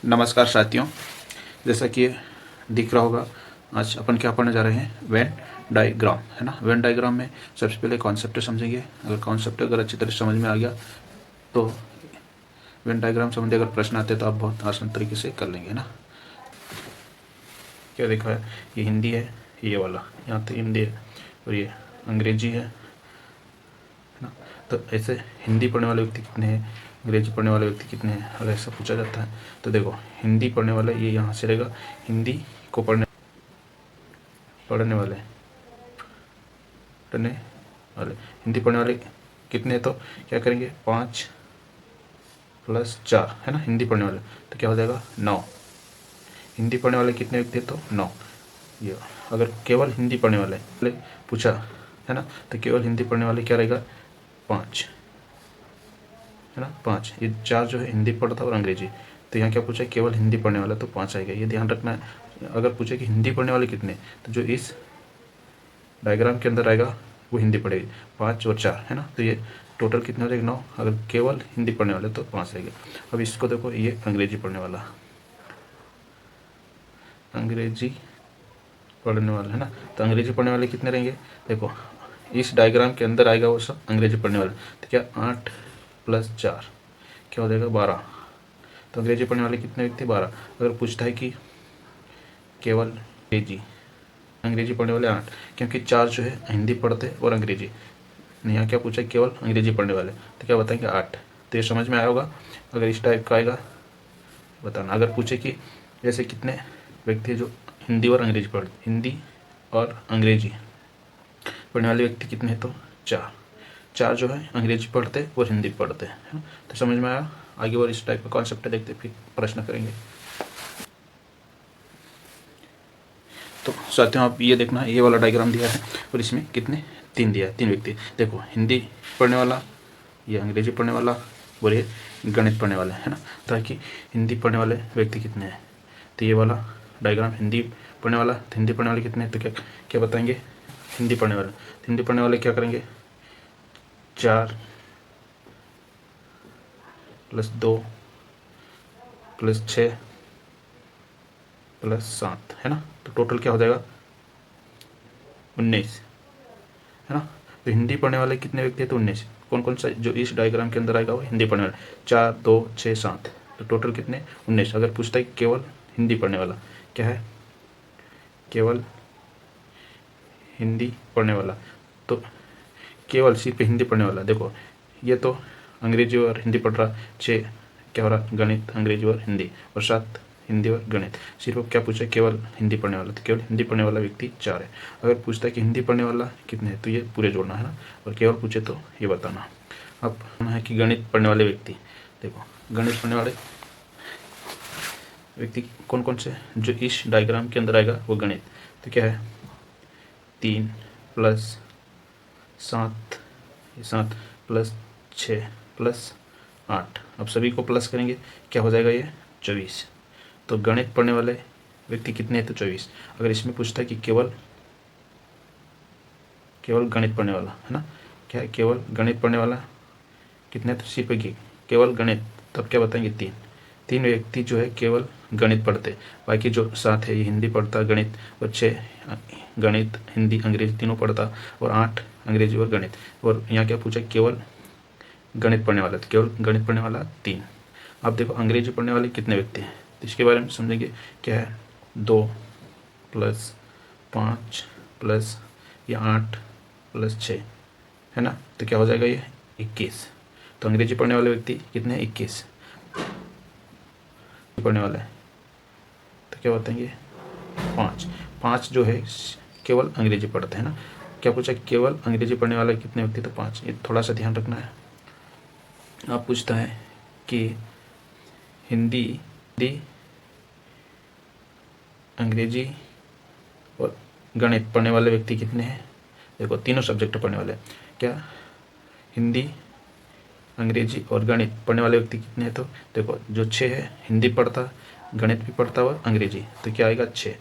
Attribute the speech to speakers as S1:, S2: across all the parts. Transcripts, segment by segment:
S1: नमस्कार साथियों, जैसा कि दिख रहा होगा, आज अपन क्या पढ़ने जा रहे हैं, वेन डायग्राम, है ना। वेन डायग्राम में सबसे पहले कॉन्सेप्ट समझेंगे। अगर अच्छी तरह समझ में आ गया तो वेन डायग्राम संबंधी अगर प्रश्न आते तो आप बहुत आसान तरीके से कर लेंगे, है ना। क्या देखा है, ये हिंदी है, ये वाला यहाँ तो हिंदी है और ये अंग्रेजी है ना। तो ऐसे हिंदी पढ़ने वाले व्यक्ति कितने हैं, अंग्रेजी पढ़ने वाले व्यक्ति कितने हैं, अगर ऐसा पूछा जाता है तो देखो, हिंदी पढ़ने वाले ये यहाँ से रहेगा, हिंदी को पढ़ने वाले हिंदी पढ़ने वाले कितने हैं, तो क्या करेंगे, 5 + 4, है ना। हिंदी पढ़ने वाले तो क्या हो जाएगा, 9। हिंदी पढ़ने वाले कितने व्यक्ति हैं, तो 9। ये अगर केवल हिंदी पढ़ने वाले पूछा, है ना, तो केवल हिंदी पढ़ने वाले क्या रहेगा, 5, है ना। 5, ये 4 जो है हिंदी पढ़ता और अंग्रेजी। तो यहाँ क्या पूछा है, केवल हिंदी पढ़ने वाला, तो 5 आएगा, ये ध्यान रखना है। अगर पूछे कि हिंदी पढ़ने वाले कितने, तो जो इस डायग्राम के अंदर आएगा वो हिंदी पढ़ेगी, 5 और 4, है ना। तो ये टोटल कितने हो जाएगा, 9। अगर केवल हिंदी पढ़ने वाले तो 5 रहेगा। अब इसको देखो, ये अंग्रेजी पढ़ने वाला, है ना। तो अंग्रेजी पढ़ने वाले कितने रहेंगे, देखो इस डायग्राम के अंदर आएगा वो सब अंग्रेजी पढ़ने वाले। तो क्या 8 + 4 क्या हो जाएगा, 12। तो अंग्रेजी पढ़ने वाले कितने व्यक्ति, 12। अगर पूछता है कि केवल अंग्रेजी पढ़ने वाले 8, क्योंकि 4 जो है हिंदी पढ़ते और अंग्रेजी। यहाँ क्या पूछा, केवल अंग्रेजी पढ़ने वाले, तो क्या बताएंगे, 8। तो ये समझ में आया होगा। अगर इस टाइप का आएगा बताना। अगर पूछे कि जैसे कितने व्यक्ति जो हिंदी और अंग्रेजी हिंदी और अंग्रेजी पढ़ने वाले व्यक्ति कितने हैं, तो 4 जो है अंग्रेजी पढ़ते और हिंदी पढ़ते हैं, है ना। तो समझ में आया। आगे और इस टाइप का कॉन्सेप्ट देखते फिर प्रश्न करेंगे। तो साथियों, आप ये देखना, ये वाला डायग्राम दिया है और इसमें कितने, 3 दिया है, 3 व्यक्ति। देखो, हिंदी पढ़ने वाला, ये अंग्रेजी पढ़ने वाला और ये गणित पढ़ने वाला, है ना। ताकि हिंदी पढ़ने वाले व्यक्ति कितने हैं, तो ये वाला डायग्राम हिंदी पढ़ने वाला, तो हिंदी पढ़ने वाले कितने हैं, तो क्या क्या बताएंगे, हिंदी पढ़ने वाले। तो हिंदी पढ़ने वाले क्या करेंगे, 4 + 2 + 6 + 7, है ना। तो टोटल क्या हो जाएगा, 19, है ना। तो हिंदी पढ़ने वाले कितने व्यक्ति हैं, तो 19। कौन कौन सा जो इस डायग्राम के अंदर आएगा वो हिंदी पढ़ने वाले, 4, 2, 6, 7, तो टोटल कितने, 19। अगर पूछता है केवल हिंदी पढ़ने वाला, क्या है, केवल हिंदी पढ़ने वाला, तो केवल सिर्फ हिंदी पढ़ने वाला। देखो, ये तो अंग्रेजी और हिंदी पढ़ रहा, 6 क्या हो रहा, गणित, अंग्रेजी और हिंदी, और 7 हिंदी और गणित। सिर्फ क्या पूछा, केवल हिंदी पढ़ने वाला, तो केवल हिंदी पढ़ने वाला व्यक्ति 4 है। अगर पूछता है कि हिंदी पढ़ने वाला कितने हैं, तो ये पूरे जोड़ना, है ना। और केवल पूछे तो ये बताना। अब है कि गणित पढ़ने वाले व्यक्ति, देखो गणित पढ़ने वाले व्यक्ति कौन कौन से, जो इस डायग्राम के अंदर आएगा वो गणित। तो क्या है, 3 + 7 7 + 6 + 8। अब सभी को प्लस करेंगे, क्या हो जाएगा, ये 24। तो गणित पढ़ने वाले व्यक्ति कितने हैं, तो 24। अगर इसमें पूछता है कि केवल गणित पढ़ने वाला, है ना, क्या है, केवल गणित पढ़ने वाला कितने, तो सिर्फ केवल गणित, तब क्या बताएंगे, 3 व्यक्ति जो है केवल गणित पढ़ते। बाकी जो 7 है ये हिंदी पढ़ता, गणित, और 6 गणित, हिंदी, अंग्रेजी तीनों पढ़ता, और 8 अंग्रेजी और गणित। और यहाँ क्या पूछा, केवल गणित पढ़ने वाला, तो केवल गणित पढ़ने वाला 3। अब देखो, अंग्रेजी पढ़ने वाले कितने व्यक्ति हैं, तो इसके बारे में समझेंगे। क्या है, 2 + 5 + या 8 + 6, है ना। तो क्या हो जाएगा, ये 21। तो अंग्रेजी पढ़ने वाले व्यक्ति कितने हैं, 21 पढ़ने वाला है, तो क्या बताएंगे, 5 जो है केवल अंग्रेजी पढ़ते हैं ना। क्या पूछा, केवल अंग्रेजी पढ़ने वाले कितने व्यक्ति, तो 5। ये थोड़ा सा ध्यान रखना है। आप पूछता है कि हिंदी, अंग्रेजी और गणित पढ़ने वाले व्यक्ति कितने हैं, देखो तीनों सब्जेक्ट पढ़ने वाले। क्या हिंदी, अंग्रेजी और गणित पढ़ने वाले व्यक्ति कितने हैं, तो देखो जो 6 है, हिंदी पढ़ता, गणित भी पढ़ता और अंग्रेजी, तो क्या आएगा, 6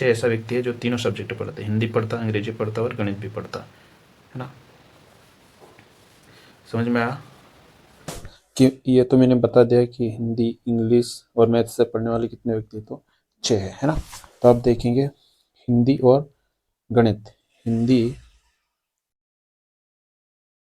S1: ऐसा व्यक्ति है जो तीनों सब्जेक्ट पढ़ते हैं, हिंदी पढ़ता, अंग्रेजी पढ़ता और गणित भी पढ़ता, है ना। समझ में आया।
S2: कि ये तो मैंने बता दिया कि हिंदी, इंग्लिश और मैथ से पढ़ने वाले कितने व्यक्ति, तो 6 है ना। तो आप देखेंगे हिंदी और गणित, हिंदी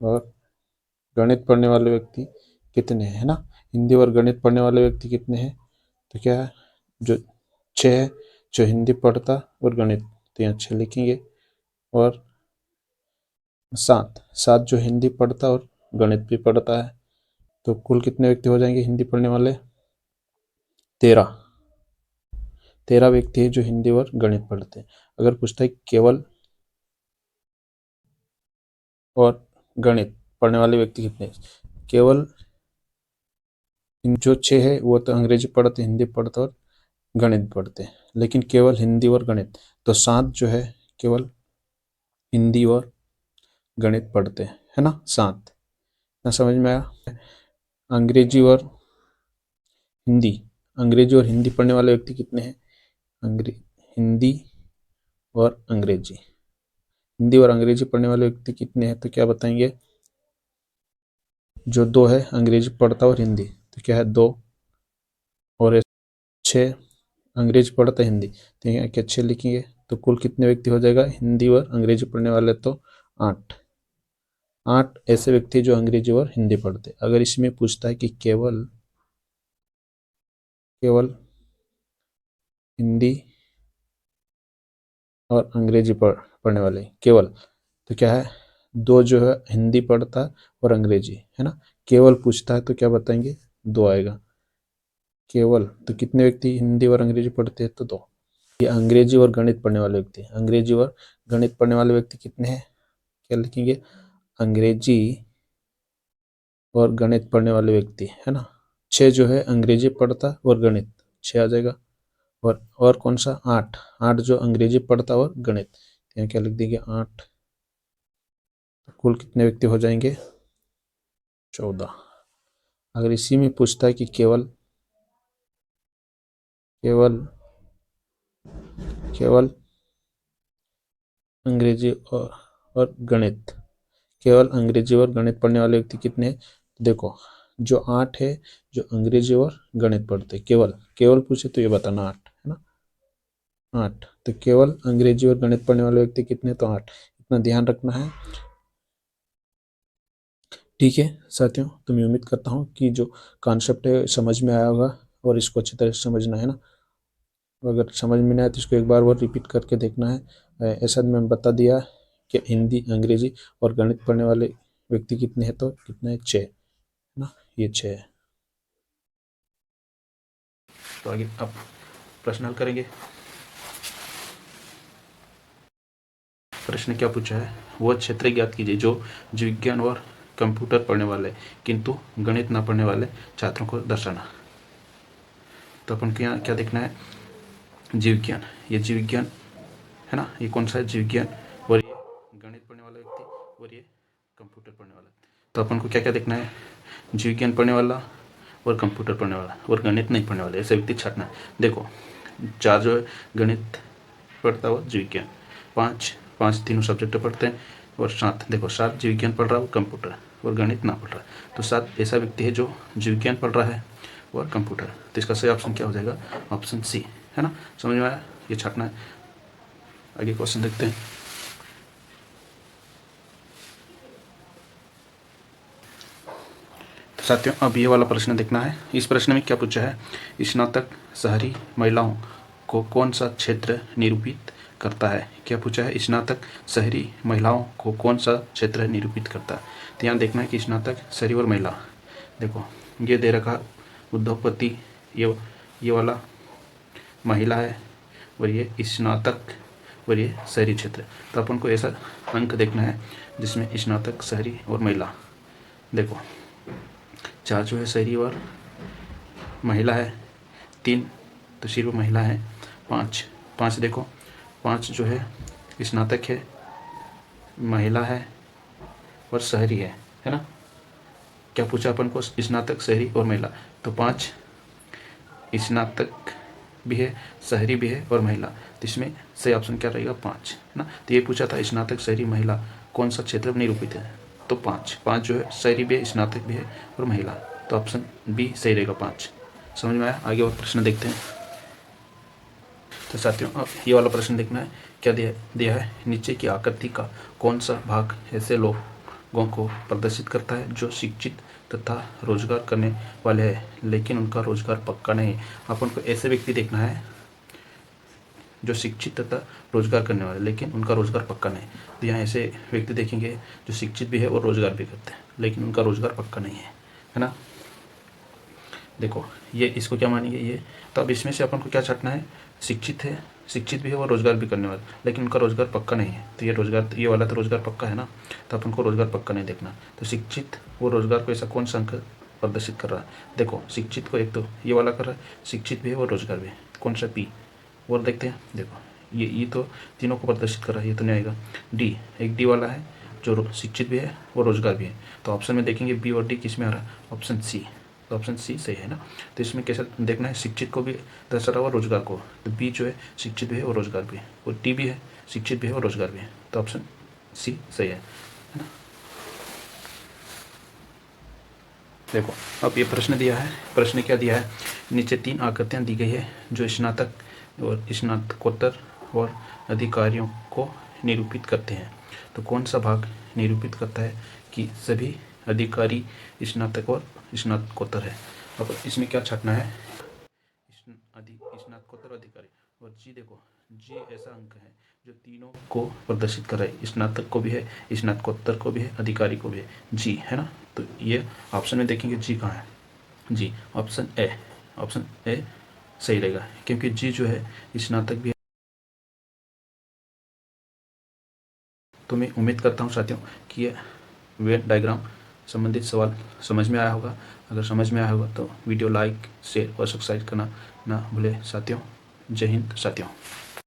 S2: और गणित पढ़ने वाले व्यक्ति कितने हैं, है ना। हिंदी और गणित पढ़ने वाले व्यक्ति कितने हैं, तो क्या है, जो 6 है, जो हिंदी पढ़ता और गणित, तो यहाँ 6 लिखेंगे। और 7, 7 जो हिंदी पढ़ता और गणित भी पढ़ता है, तो कुल कितने व्यक्ति हो जाएंगे हिंदी पढ़ने वाले, 13, 13 व्यक्ति है जो हिंदी और गणित पढ़ते हैं। अगर पूछता है केवल और गणित पढ़ने वाले व्यक्ति कितने हैं? केवल जो 6 है वो तो अंग्रेजी पढ़ते, हिंदी पढ़ते और गणित पढ़ते हैं, लेकिन केवल हिंदी और गणित, तो 7 जो है केवल हिंदी और गणित पढ़ते हैं, है ना, 7 ना। समझ में आया। अंग्रेजी और हिंदी, अंग्रेजी और हिंदी पढ़ने वाले व्यक्ति कितने हैं, हिंदी और अंग्रेजी, हिंदी और अंग्रेजी पढ़ने वाले व्यक्ति कितने हैं, तो क्या बताएंगे, जो 2 है अंग्रेजी पढ़ता और हिंदी, तो क्या है 2, और 6 अंग्रेजी पढ़ता हिंदी, तो यहाँ क्या 6 लिखेंगे। तो कुल कितने व्यक्ति हो जाएगा हिंदी और अंग्रेजी पढ़ने वाले, तो 8, 8 ऐसे व्यक्ति जो अंग्रेजी और हिंदी पढ़ते। अगर इसमें पूछता है कि केवल हिंदी और अंग्रेजी पढ़ने वाले केवल, तो क्या है 2 जो है हिंदी पढ़ता और अंग्रेजी, है ना। केवल पूछता है तो क्या बताएंगे, 2 आएगा केवल। तो कितने व्यक्ति हिंदी और अंग्रेजी पढ़ते हैं, तो 2। ये अंग्रेजी और गणित पढ़ने वाले व्यक्ति, अंग्रेजी और गणित पढ़ने वाले व्यक्ति कितने हैं, क्या लिखेंगे, अंग्रेजी और गणित पढ़ने वाले व्यक्ति, है ना। 6 जो है अंग्रेजी पढ़ता और गणित, 6 आ जाएगा। और कौन सा, 8, 8 जो अंग्रेजी पढ़ता और गणित, यहाँ क्या लिख देंगे 8। कुल कितने व्यक्ति हो जाएंगे, 14। अगर इसी में पूछता है कि केवल अंग्रेजी और गणित, केवल अंग्रेजी और गणित पढ़ने वाले व्यक्ति कितने हैं, देखो जो 8 है जो अंग्रेजी और गणित पढ़ते, केवल पूछे तो ये बताना 8, है ना, 8। तो केवल अंग्रेजी और गणित पढ़ने वाले व्यक्ति कितने, तो 8, इतना ध्यान रखना है। ठीक है साथियों, तो मैं उम्मीद करता हूँ कि जो कॉन्सेप्ट है समझ में आया होगा और इसको अच्छी तरह से समझना है ना। अगर समझ में नहीं आए तो इसको एक बार और रिपीट करके देखना है। ऐसा मैं बता दिया कि हिंदी, अंग्रेजी और गणित पढ़ने वाले व्यक्ति कितने हैं, तो कितने, 6, है ना, ये 6 है।
S1: तो आगे अब प्रश्न हल करेंगे। प्रश्न क्या पूछा है, वह क्षेत्र ज्ञात कीजिए जो जीव विज्ञान और कंप्यूटर पढ़ने वाले किंतु गणित न पढ़ने वाले छात्रों को दर्शाना। तो अपन को यहाँ क्या देखना है, जीव विज्ञान, ये जीव विज्ञान है ना, ये कौन सा है, जीव विज्ञान, और ये गणित पढ़ने वाला व्यक्ति, और ये कंप्यूटर पढ़ने वाला। तो अपन को क्या क्या देखना है, जीव विज्ञान पढ़ने वाला और कंप्यूटर पढ़ने वाला और गणित नहीं पढ़ने वाले ऐसे व्यक्ति छाटना है। देखो 4 जो है गणित पढ़ता हुआ जीव विज्ञान, 5 तीनों सब्जेक्ट पढ़ते हैं, और 7 देखो 7 जीव विज्ञान पढ़ रहा है और कंप्यूटर और गणित ना पढ़ रहा है। तो 7 ऐसा व्यक्ति है जो जीव विज्ञान पढ़ रहा है और कंप्यूटर। तो इसका सही ऑप्शन क्या हो जाएगा, ऑप्शन सी, है ना। समझ में आया, ये छाटना है। आगे क्वेश्चन देखते हैं। तो साथियों अब ये वाला प्रश्न देखना है। इस प्रश्न में क्या पूछा है, स्नातक शहरी महिलाओं को कौन सा क्षेत्र निरूपित करता है। क्या पूछा है, स्नातक शहरी महिलाओं को कौन सा क्षेत्र निरूपित करता है। तो यहाँ देखना है कि स्नातक शहरी और महिला, देखो ये दे रखा उद्योगपति, ये वाला महिला है, और ये स्नातक, और ये शहरी क्षेत्र। तो अपन को ऐसा अंक देखना है जिसमें स्नातक शहरी और महिला, देखो 4 जो है शहरी और महिला है, 3 तो सिर्फ महिला है, 5 देखो 5 जो है स्नातक है, महिला है और शहरी है ना। क्या पूछा अपन को, स्नातक शहरी और महिला, तो 5 स्नातक भी है, शहरी भी है और महिला, तो इसमें सही ऑप्शन क्या रहेगा, 5, है ना। तो ये पूछा था स्नातक शहरी महिला कौन सा क्षेत्र निरूपित है, तो 5 जो है शहरी भी है, स्नातक भी है और महिला, तो ऑप्शन बी सही रहेगा 5। समझ में आया? आगे और प्रश्न देखते हैं। तो साथियों अब ये वाला प्रश्न देखना है, क्या दिया है, नीचे की आकृति का कौन सा भाग ऐसे लोगों को प्रदर्शित करता है जो शिक्षित तथा रोजगार करने वाले हैं लेकिन उनका रोजगार पक्का नहीं है। अपन को ऐसे व्यक्ति देखना है जो शिक्षित तथा रोजगार करने वाले लेकिन उनका रोजगार पक्का नहीं। तो यहाँ ऐसे व्यक्ति देखेंगे जो शिक्षित भी है और रोजगार भी करते हैं लेकिन उनका रोजगार पक्का नहीं है ना। देखो ये इसको क्या मानेंगे ये, तो अब इसमें से अपन को क्या छाटना है, शिक्षित भी है और रोजगार भी करने वाले लेकिन उनका रोजगार पक्का नहीं है। तो ये रोजगार, ये वाला तो रोजगार पक्का है ना, तो अपन को रोजगार पक्का नहीं देखना। तो शिक्षित वो रोजगार को ऐसा कौन सा अंक प्रदर्शित कर रहा है, देखो शिक्षित को एक तो ये वाला कर रहा है, शिक्षित भी है और रोजगार भी है, कौन सा पी, और देखते हैं। देखो ये तो तीनों को प्रदर्शित कर रहा है, ये तो नहीं आएगा। डी, एक डी वाला है जो शिक्षित भी है और रोजगार भी है। तो ऑप्शन में देखेंगे बी और डी किस में आ रहा है, ऑप्शन सी। तो ऑप्शन सी सही है ना। तो इसमें कैसे देखना है, शिक्षित को भी दर्शा रहा हुआ रोजगार को, तो बी जो है शिक्षित भी है और रोजगार भी है, और डी भी है शिक्षित भी है और रोजगार भी है। तो ऑप्शन सी सही है ना। देखो अब ये प्रश्न दिया है, प्रश्न क्या दिया है, नीचे 3 आकृतियाँ दी गई है जो स्नातक और स्नातकोत्तर और अधिकारियों को निरूपित करते हैं। तो कौन सा भाग निरूपित करता है कि सभी अधिकारी स्नातक और स्नातकोत्तर है। अब इसमें क्या छाटना है, स्नातकोत्तर अधिकारी, और जी देखो जी ऐसा अंक है जो तीनों को प्रदर्शित कर रहा है, स्नातक को भी है, स्नातकोत्तर को भी है, अधिकारी को भी है, जी है ना। तो ये ऑप्शन में देखेंगे जी कहाँ है, जी ऑप्शन ए सही रहेगा, क्योंकि जी जो है स्नातक भी है। तो मैं उम्मीद करता हूँ साथियों कि ये वेन डायग्राम संबंधित सवाल समझ में आया होगा। अगर समझ में आया होगा तो वीडियो लाइक शेयर और सब्सक्राइब करना ना भूले साथियों। जय हिंद साथियों।